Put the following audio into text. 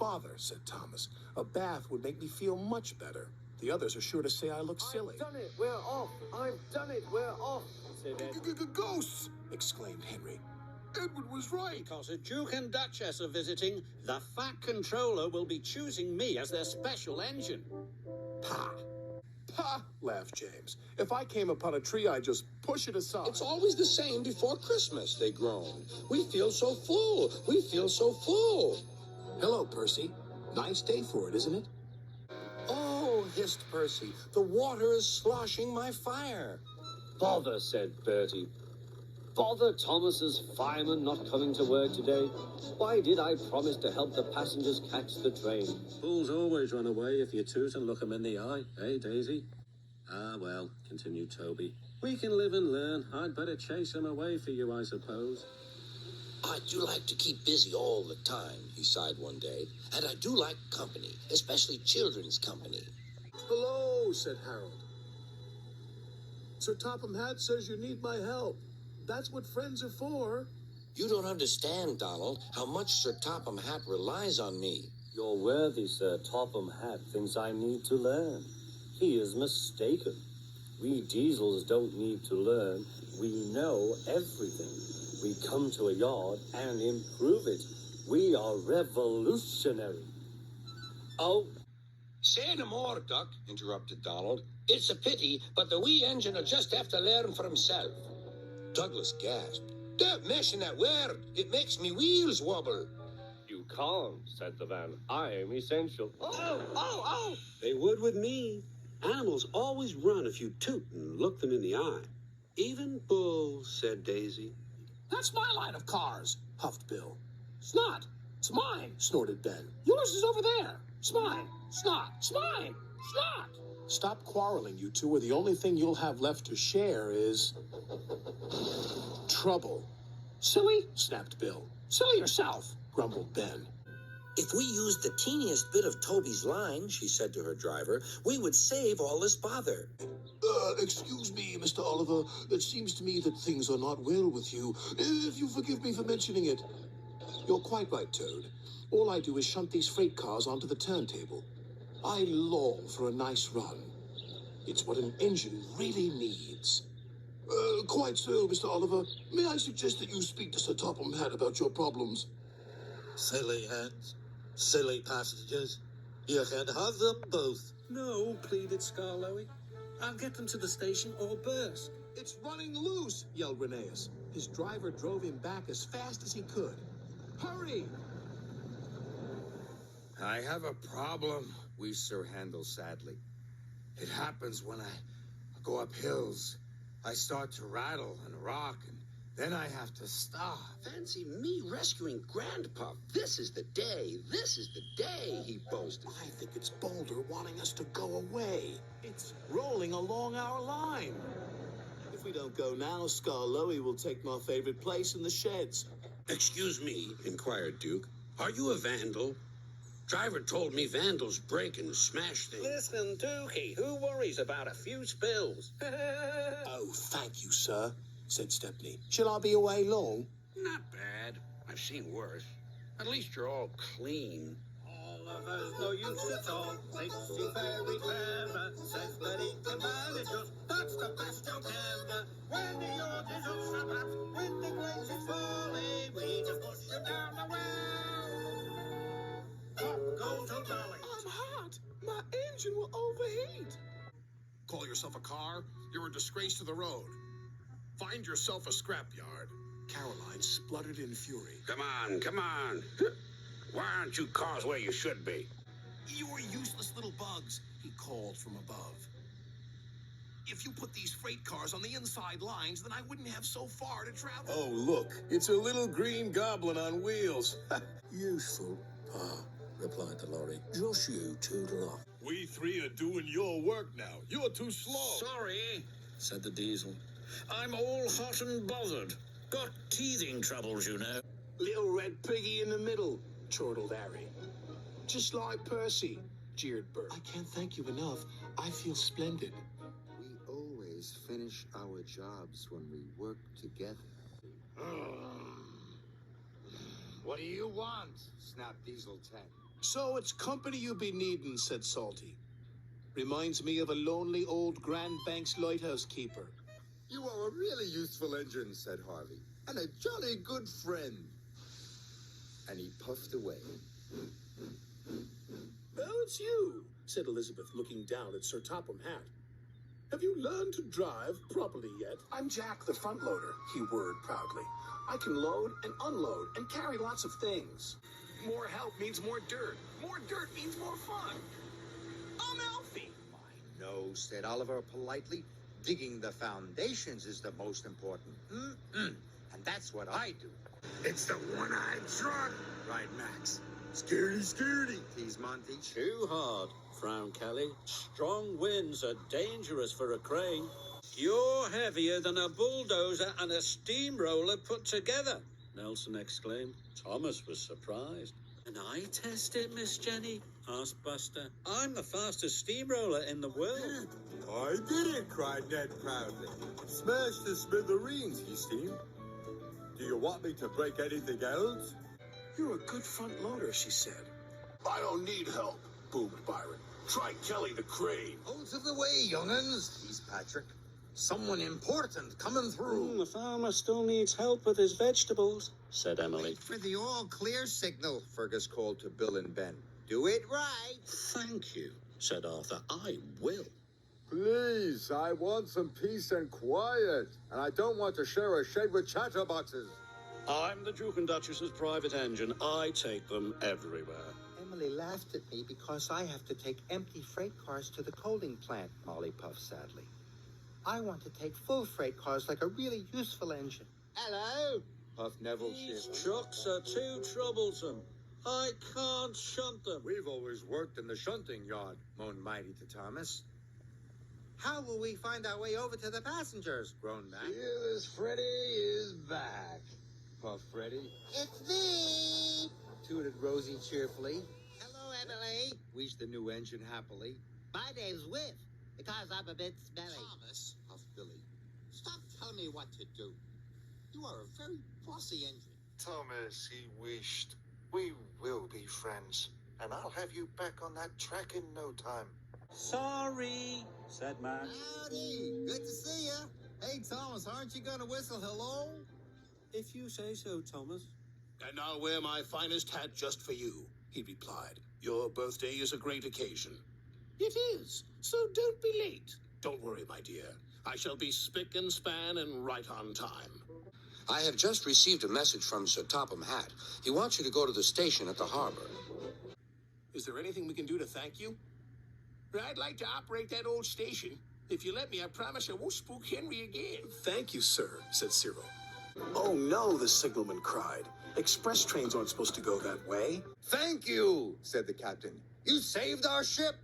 Father, said Thomas. A bath would make me feel much better. The others are sure to say I look silly. I've done it, we're off. I've done it, we're off, said Ed. Ghosts! Exclaimed Henry. Edward was right. Because a Duke and Duchess are visiting, the Fat Controller will be choosing me as their special engine. Pah! Pah! Laughed James. If I came upon a tree, I'd just push it aside. It's always the same before Christmas, they groan. We feel so full. We feel so full. Hello, Percy. Nice day for it, isn't it? Oh, hissed Percy, the water is sloshing my fire. Bother, said Bertie. Bother Thomas's fireman not coming to work today. Why did I promise to help the passengers catch the train? Fools always run away if you toot and look 'em in the eye, eh, Daisy? Ah, well, continued Toby. We can live and learn. I'd better chase 'em away for you, I suppose. I do like to keep busy all the time, he sighed one day. And I do like company, especially children's company. Hello, said Harold. Sir Topham Hatt says you need my help. That's what friends are for. You don't understand, Donald, how much Sir Topham Hatt relies on me. Your worthy Sir Topham Hatt thinks I need to learn. He is mistaken. We Diesels don't need to learn. We know everything. We come to a yard and improve it. We are revolutionary. Oh. Say no more, Duck, interrupted Donald. It's a pity, but the wee engine'll just have to learn for himself. Douglas gasped. Don't mention that word. It makes me wheels wobble. You can't, said the van. I am essential. Oh! They would with me. Animals always run if you toot and look them in the eye. Even bulls, said Daisy. That's my line of cars, huffed Bill. It's not. It's mine. Snorted Ben. Yours is over there. It's mine. It's not. It's mine. It's not. Stop quarreling, you two, or the only thing you'll have left to share is trouble. Silly? Snapped Bill. Silly yourself, Grumbled Ben. If we used the teeniest bit of Toby's line, she said to her driver, we would save all this bother. Excuse me, Mr. Oliver. It seems to me that things are not well with you. If you forgive me for mentioning it. You're quite right, Toad. All I do is shunt these freight cars onto the turntable. I long for a nice run. It's what an engine really needs. Quite so, Mr. Oliver. May I suggest that you speak to Sir Topham Hatt about your problems? Silly hens, silly passengers. You can have them both. No, pleaded Skarloey. I'll get them to the station or burst. It's running loose, yelled Rheneas. His driver drove him back as fast as he could. Hurry! I have a problem, wheezed Sir Handel sadly. It happens when I go up hills. I start to rattle and rock, and then I have to stop. Fancy me rescuing Grandpa. This is the day. This is the day, he boasted. I think it's Boulder wanting us to go away. It's rolling along our line. If we don't go now, Skarloey will take my favorite place in the sheds. Excuse me, inquired Duke. Are you a vandal? Driver told me vandals break and smash things. Listen, Dookie, who worries about a few spills? Oh, thank you, sir, said Stepney. Shall I be away long? Not bad. I've seen worse. At least you're all clean. All of us no use at all. Makes you very clever. Says that he can manage us. That's the best you can. When the yacht is all strapped, when the grace is falling, we just push him down the well. Up goes a dolly. I'm hot. My engine will overheat. Call yourself a car? You're a disgrace to the road. Find yourself a scrapyard. Caroline spluttered in fury. Come on, come on. Why aren't you cars where you should be? You're useless little bugs, he called from above. If you put these freight cars on the inside lines, then I wouldn't have so far to travel. Oh, look, it's a little green goblin on wheels. Useful. Replied the lorry. Just you toodle off. We three are doing your work now. You're too slow. Sorry, Said the diesel. I'm all hot and bothered. Got teething troubles, you know. Little red piggy in the middle, chortled Harry. Just like Percy, jeered Bert. I can't thank you enough. I feel splendid. We always finish our jobs when we work together. What do you want? Snapped Diesel 10. So it's company you be needin', said Salty. Reminds me of a lonely old Grand Banks lighthouse keeper. You are a really useful engine, said Harley, and a jolly good friend. And he puffed away. Oh, it's you, said Elizabeth, looking down at Sir Topham Hatt. Have you learned to drive properly yet? I'm Jack the front loader, he whirred proudly. I can load and unload and carry lots of things. More help means more dirt. More dirt means more fun. I'm Alfie. No, said Oliver politely. Digging the foundations is the most important. And that's what I do. It's the one-eyed truck, right, Max? Scaredy, scaredy, teased Monty. Too hard, frowned Kelly. Strong winds are dangerous for a crane. You're heavier than a bulldozer and a steamroller put together, Nelson exclaimed. Thomas was surprised. Can I test it, Miss Jenny? Asked Buster. I'm the fastest steamroller in the world. I did it, cried Ned proudly. Smash the smithereens, he steamed. Do you want me to break anything else? You're a good front loader, she said. I don't need help, boomed Byron. Try Kelly the crane. Out of the way, young'uns, teased Patrick. Someone important coming through. The farmer still needs help with his vegetables, said Emily. Wait for the all-clear signal, Fergus called to Bill and Ben. Do it right. Thank you, said Arthur. I will. Please, I want some peace and quiet, and I don't want to share a shed with chatterboxes. I'm the Duke and Duchess's private engine. I take them everywhere. Emily laughed at me because I have to take empty freight cars to the coaling plant, Molly puffed sadly. I want to take full freight cars like a really useful engine. Hello, puffed Neville. These trucks are too troublesome. I can't shunt them. We've always worked in the shunting yard, moaned Mighty to Thomas. How will we find our way over to the passengers? Groaned Mac. Fearless Freddy is back. Puffed Freddy. It's me! Tooted Rosie cheerfully. Hello, Emily. Wheezed the new engine happily. My name's Whiff, because I'm a bit smelly. Thomas, puffed Billy, stop telling me what to do. You are a very bossy engine. Thomas, he wished. We will be friends, and I'll have you back on that track in no time. Sorry, said Mac. Howdy, good to see ya. Hey, Thomas, aren't you gonna whistle hello? If you say so, Thomas. And I'll wear my finest hat just for you, he replied. Your birthday is a great occasion. It is, so don't be late. Don't worry, my dear. I shall be spick and span and right on time. I have just received a message from Sir Topham Hatt. He wants you to go to the station at the harbor. Is there anything we can do to thank you? I'd like to operate that old station. If you let me, I promise I won't spook Henry again. Thank you, sir, said Cyril. Oh, no, the signalman cried. Express trains aren't supposed to go that way. Thank you, said the captain. You saved our ship.